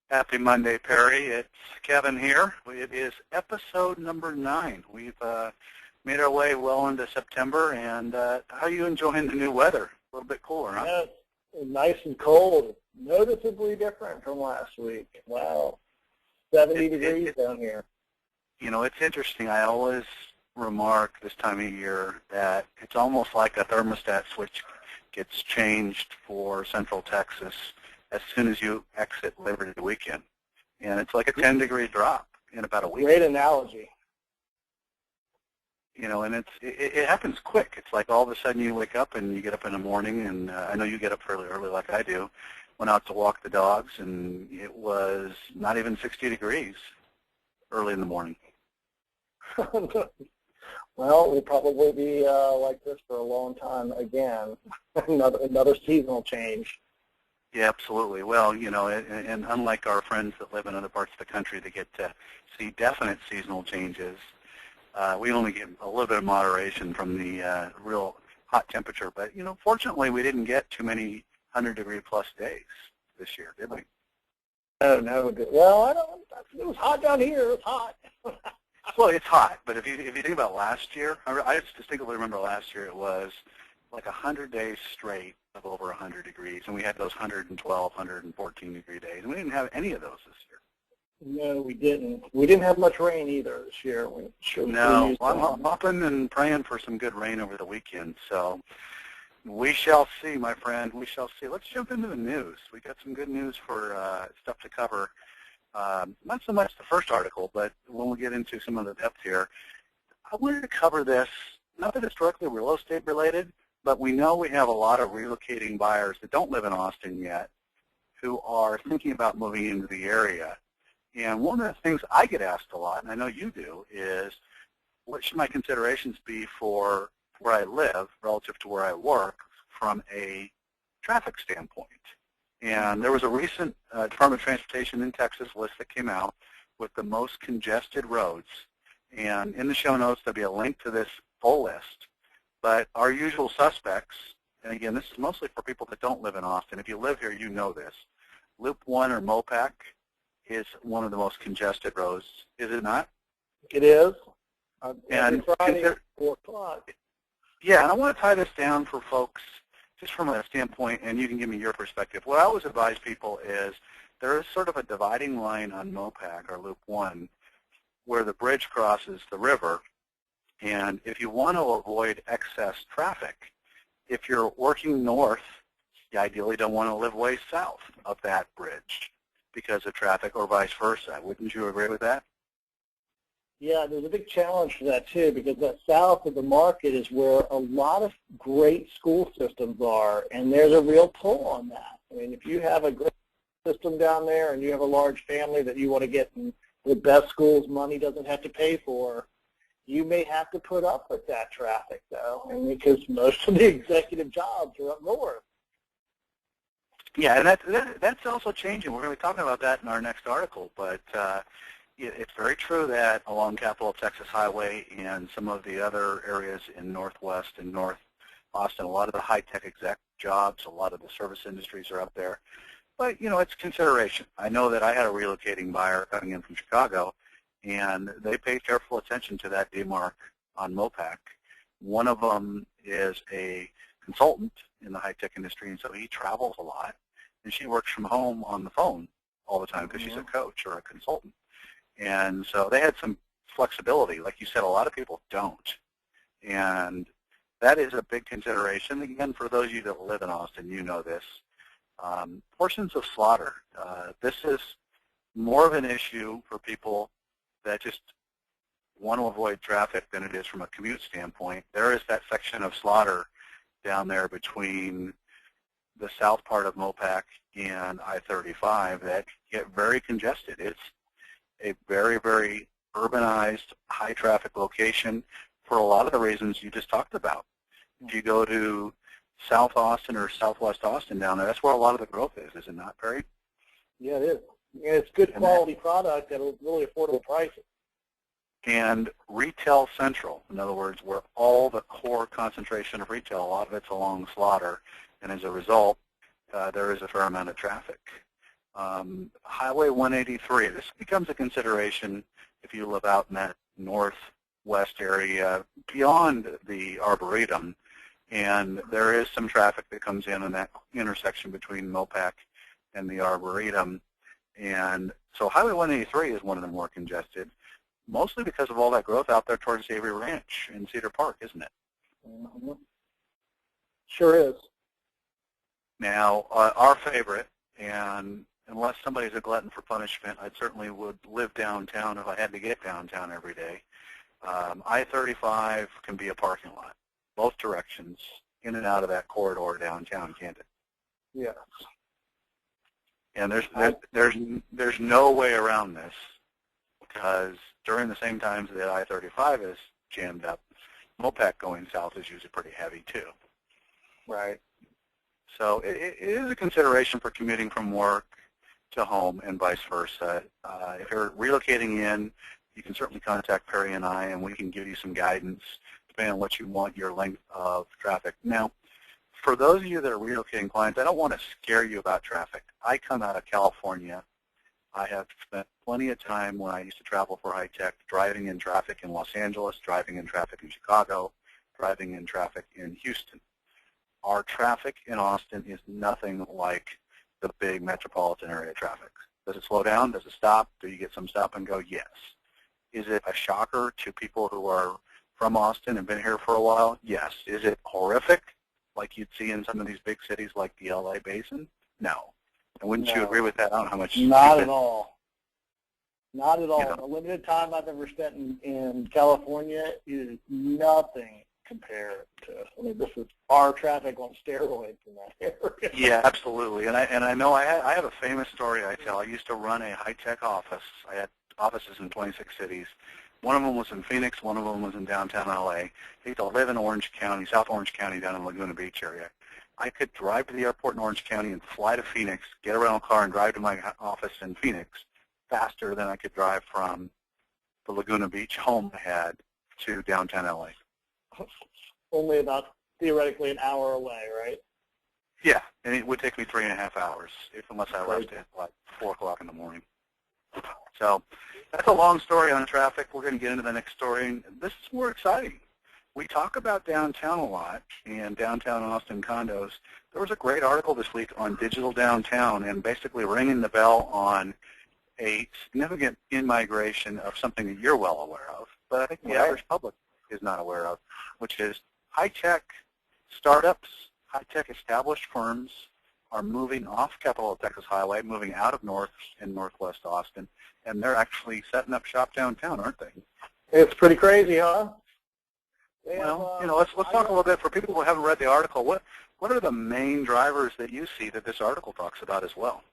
Happy Monday, Perry. It's Kevin here. It is episode number 9. We've made our way well into September, and how are you enjoying the new weather? A little bit cooler, huh? Yeah, it's nice and cold. Noticeably different from last week. Wow, 70 degrees down here. You know, it's interesting. I always remark this time of year that it's almost like a thermostat switch gets changed for Central Texas as soon as you exit Labor Day weekend. And it's like a 10-degree drop in about a week. Great analogy. You know, and it happens quick. It's like all of a sudden you wake up and you get up in the morning, and I know you get up fairly early like I do, went out to walk the dogs, and it was not even 60 degrees early in the morning. Well, we'll probably be like this for a long time again. another seasonal change. Yeah, absolutely. Well, you know, and unlike our friends that live in other parts of the country that get to see definite seasonal changes, we only get a little bit of moderation from the real hot temperature. But, you know, fortunately, we didn't get too many 100-degree-plus days this year, did we? Oh, no. Well, it was hot down here. It was hot. Well, it's hot, but if you think about last year, I just distinctly remember last year it was like 100 days straight of over 100 degrees, and we had those 112, 114-degree days, and we didn't have any of those this year. No, we didn't. We didn't have much rain either this year. No, I'm hoping and praying for some good rain over the weekend, so we shall see, my friend. We shall see. Let's jump into the news. We got some good news for stuff to cover. Not so much the first article, but when we get into some of the depth here, I wanted to cover this, not that it's directly real estate related, but we know we have a lot of relocating buyers that don't live in Austin yet who are thinking about moving into the area. And one of the things I get asked a lot, and I know you do, is what should my considerations be for where I live relative to where I work from a traffic standpoint? And there was a recent Department of Transportation in Texas list that came out with the most congested roads. And in the show notes, there'll be a link to this full list. But our usual suspects, and again, this is mostly for people that don't live in Austin. If you live here, you know this. Loop 1 or Mopac is one of the most congested roads, is it not? It is. And Friday at 4 o'clock. Yeah, and I want to tie this down for folks just from a standpoint, and you can give me your perspective. What I always advise people is there is sort of a dividing line on Mopac or Loop 1 where the bridge crosses the river, and if you want to avoid excess traffic, if you're working north, you ideally don't want to live way south of that bridge because of traffic or vice versa. Wouldn't you agree with that? Yeah, there's a big challenge for that, too, because that south of the market is where a lot of great school systems are, and there's a real pull on that. I mean, if you have a great system down there and you have a large family that you want to get in the best schools money doesn't have to pay for, you may have to put up with that traffic, though, and because most of the executive jobs are up north. Yeah, and that's also changing. We're going to be talking about that in our next article, but it's very true that along Capital Texas Highway and some of the other areas in Northwest and North Austin, a lot of the high-tech exec jobs, a lot of the service industries are up there. But, you know, it's consideration. I know that I had a relocating buyer coming in from Chicago, and they pay careful attention to that demarc on Mopac. One of them is a consultant in the high-tech industry, and so he travels a lot, and she works from home on the phone all the time because she's a coach or a consultant. And so they had some flexibility. Like you said, a lot of people don't. And that is a big consideration. Again, for those of you that live in Austin, you know this. Portions of slaughter. This is more of an issue for people that just want to avoid traffic than it is from a commute standpoint. There is that section of slaughter down there between the south part of Mopac and I-35 that get very congested. It's a very, very urbanized, high-traffic location for a lot of the reasons you just talked about. If you go to South Austin or Southwest Austin down there, that's where a lot of the growth is it not, Perry? Yeah, it is. Yeah, it's good quality product at a really affordable prices. And retail central, in other words, where all the core concentration of retail, a lot of it's along Slaughter, and as a result, there is a fair amount of traffic. Highway 183, this becomes a consideration if you live out in that northwest area beyond the Arboretum, and there is some traffic that comes in that intersection between Mopac and the Arboretum. And so Highway 183 is one of the more congested, mostly because of all that growth out there towards Avery Ranch and Cedar Park, isn't it? Mm-hmm. Sure is. Now, our favorite, and unless somebody's a glutton for punishment, I certainly would live downtown if I had to get downtown every day. I-35 can be a parking lot, both directions, in and out of that corridor downtown, can't it? Yes. And there's no way around this, because during the same times that I-35 is jammed up, Mopac going south is usually pretty heavy too. Right. So it is a consideration for commuting from work to home and vice versa. If you're relocating in, you can certainly contact Perry and I, and we can give you some guidance depending on what you want your length of traffic. Now, for those of you that are relocating clients, I don't want to scare you about traffic. I come out of California. I have spent plenty of time when I used to travel for high tech driving in traffic in Los Angeles, driving in traffic in Chicago, driving in traffic in Houston. Our traffic in Austin is nothing like the big metropolitan area traffic. Does it slow down? Does it stop? Do you get some stop and go? Yes. Is it a shocker to people who are from Austin and been here for a while? Yes. Is it horrific like you'd see in some of these big cities like the LA Basin? No. And wouldn't you agree with that? I don't know how much. Not at all. Not at all. You know. The limited time I've ever spent in California is nothing compared to, I mean, this is our traffic on steroids in that area. Yeah, absolutely. And I know I have a famous story I tell. I used to run a high-tech office. I had offices in 26 cities. One of them was in Phoenix. One of them was in downtown LA. I used to live in Orange County, South Orange County, down in Laguna Beach area. I could drive to the airport in Orange County and fly to Phoenix, get a rental car, and drive to my office in Phoenix faster than I could drive from the Laguna Beach home I had to downtown LA. Only about, theoretically, an hour away, right? Yeah, and it would take me 3.5 hours, unless I left at, 4 o'clock in the morning. So that's a long story on traffic. We're going to get into the next story. And this is more exciting. We talk about downtown a lot and downtown Austin condos. There was a great article this week on digital downtown and basically ringing the bell on a significant in-migration of something that you're well aware of, but I think the average public is not aware of, which is high-tech startups, high-tech established firms are moving off Capitol Texas Highway, moving out of North and Northwest Austin, and they're actually setting up shop downtown, aren't they? It's pretty crazy, huh? Well, let's talk a little bit for people who haven't read the article. What are the main drivers that you see that this article talks about as well?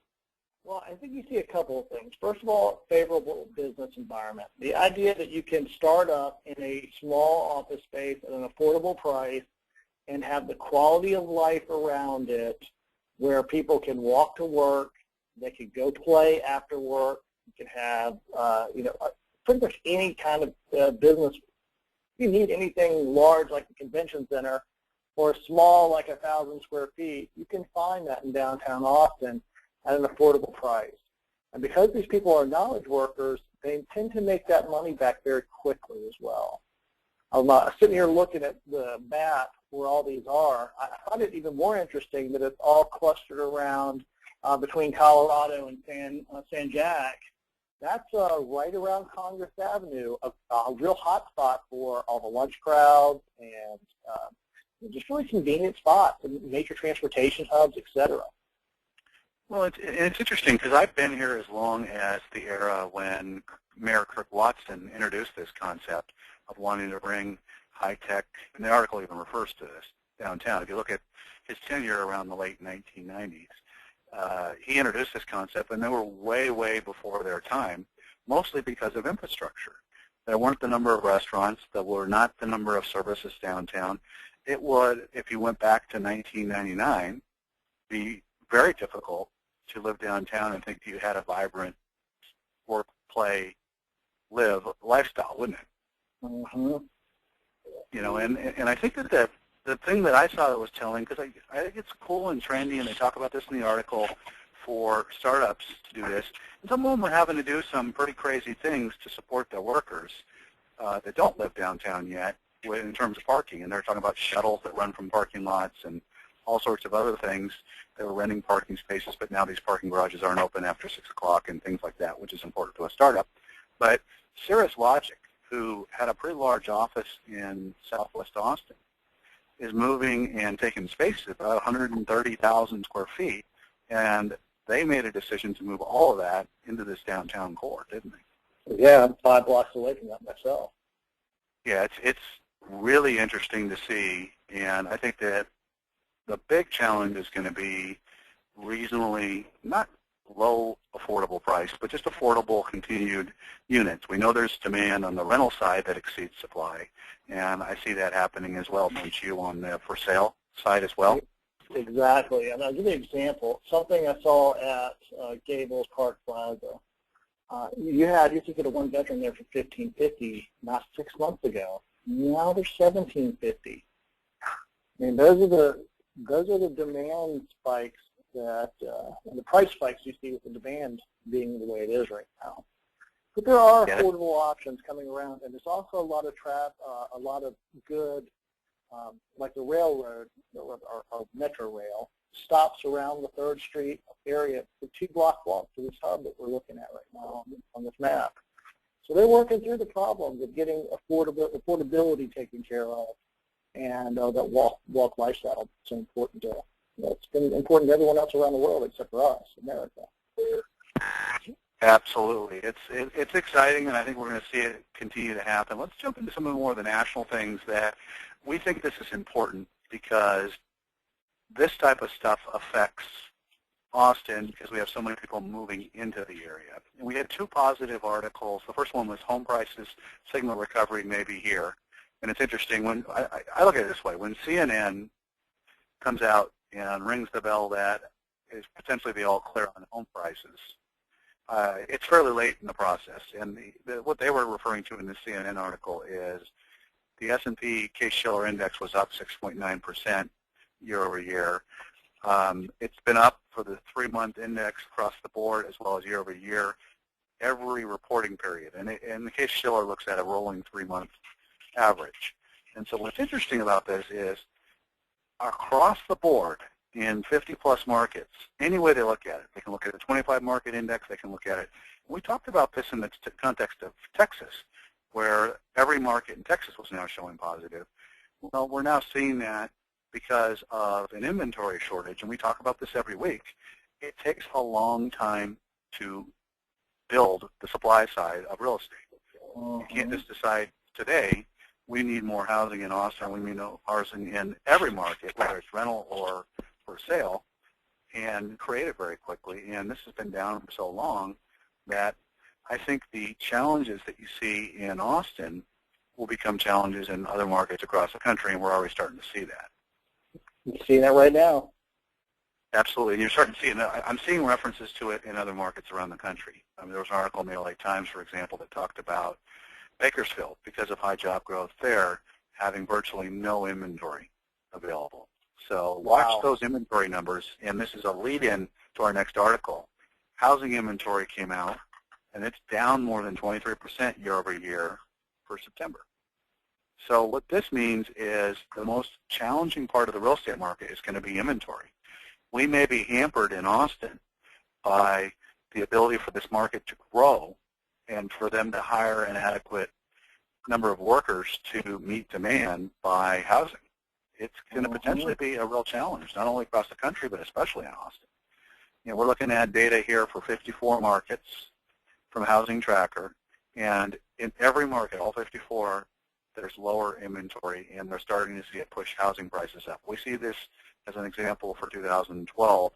Well, I think you see a couple of things. First of all, favorable business environment. The idea that you can start up in a small office space at an affordable price and have the quality of life around it where people can walk to work, they can go play after work, you can have, pretty much any kind of business. If you need anything large like the convention center or small like 1,000 square feet, you can find that in downtown Austin at an affordable price. And because these people are knowledge workers, they tend to make that money back very quickly as well. I'm sitting here looking at the map where all these are. I find it even more interesting that it's all clustered around between Colorado and San Jac. That's right around Congress Avenue, a real hot spot for all the lunch crowds and just really convenient spots and major transportation hubs, et cetera. Well, it's interesting because I've been here as long as the era when Mayor Kirk Watson introduced this concept of wanting to bring high-tech, and the article even refers to this, downtown. If you look at his tenure around the late 1990s, he introduced this concept, and they were way, way before their time, mostly because of infrastructure. There weren't the number of restaurants. There were not the number of services downtown. It would, if you went back to 1999, be very difficult to live downtown and think you had a vibrant work, play, live lifestyle, wouldn't it? Mm-hmm. And I think that the thing that I saw that was telling, because I think it's cool and trendy, and they talk about this in the article, for startups to do this. And some of them are having to do some pretty crazy things to support their workers that don't live downtown yet in terms of parking. And they're talking about shuttles that run from parking lots and all sorts of other things. They were renting parking spaces, but now these parking garages aren't open after 6 o'clock and things like that, which is important to a startup. But Cirrus Logic, who had a pretty large office in southwest Austin, is moving and taking space at about 130,000 square feet, and they made a decision to move all of that into this downtown core, didn't they? Yeah, I'm 5 blocks away from that myself. Yeah, it's really interesting to see, and I think that the big challenge is going to be reasonably, not low affordable price, but just affordable continued units. We know there's demand on the rental side that exceeds supply, and I see that happening as well. Don't you on the for sale side as well? Exactly, and I'll give you an example. Something I saw at Gables Park Plaza. You could get a one-bedroom there for $1,550 not 6 months ago. Now they're $1,750. I mean, those are the demand spikes that and the price spikes you see with the demand being the way it is right now. But there are affordable options coming around, and there's also a lot of good, like the railroad, our Metro Rail, stops around the 3rd Street area, the 2-block walk to this hub that we're looking at right now on this map. So they're working through the problems of getting affordability taken care of, and that walk lifestyle is important to. It's been important to everyone else around the world except for us, America. Absolutely. It's exciting, and I think we're going to see it continue to happen. Let's jump into some of more of the national things that we think this is important because this type of stuff affects Austin because we have so many people moving into the area. And we had 2 positive articles. The first one was home prices, signal recovery may be here. And it's interesting, when I look at it this way, when CNN comes out and rings the bell that is potentially the all clear on home prices, it's fairly late in the process. And what they were referring to in the CNN article is the S&P Case-Shiller Index was up 6.9% year over year. It's been up for the 3-month index across the board as well as year over year, every reporting period. And the Case-Shiller looks at a rolling 3-month average. And so what's interesting about this is across the board in 50-plus markets, any way they look at it, they can look at the 25 market index, they can look at it. We talked about this in the context of Texas, where every market in Texas was now showing positive. Well, we're now seeing that because of an inventory shortage, and we talk about this every week. It takes a long time to build the supply side of real estate. You can't just decide today, we need more housing in Austin, we need housing in every market, whether it's rental or for sale, and create it very quickly. And this has been down for so long that I think the challenges that you see in Austin will become challenges in other markets across the country, and we're already starting to see that. You're seeing that right now. Absolutely. And you're starting to see it. I'm seeing references to it in other markets around the country. There was an article in the LA Times, for example, that talked about Bakersfield, because of high job growth there, having virtually no inventory available. So watch those inventory numbers, and this is a lead-in to our next article. Housing inventory came out, and it's down more than 23% year over year for September. So what this means is the most challenging part of the real estate market is going to be inventory. We may be hampered in Austin by the ability for this market to grow and for them to hire an adequate number of workers to meet demand by housing. It's going to potentially be a real challenge, not only across the country, but especially in Austin. We're looking at data here for 54 markets from Housing Tracker, and in every market, all 54, there's lower inventory, and they're starting to see it push housing prices up. We see this as an example for 2012.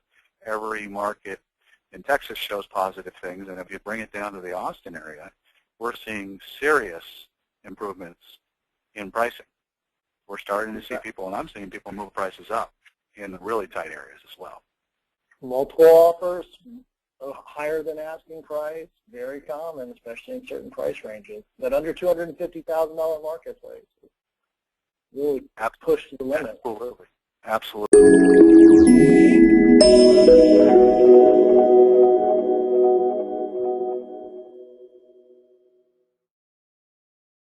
Every market in Texas shows positive things, and if you bring it down to the Austin area, we're seeing serious improvements in pricing. We're starting to see people, and I'm seeing people move prices up in the really tight areas as well. Multiple offers, higher than asking price, very common, especially in certain price ranges. But under $250,000 marketplace, really pushed to the limit. Absolutely. Absolutely.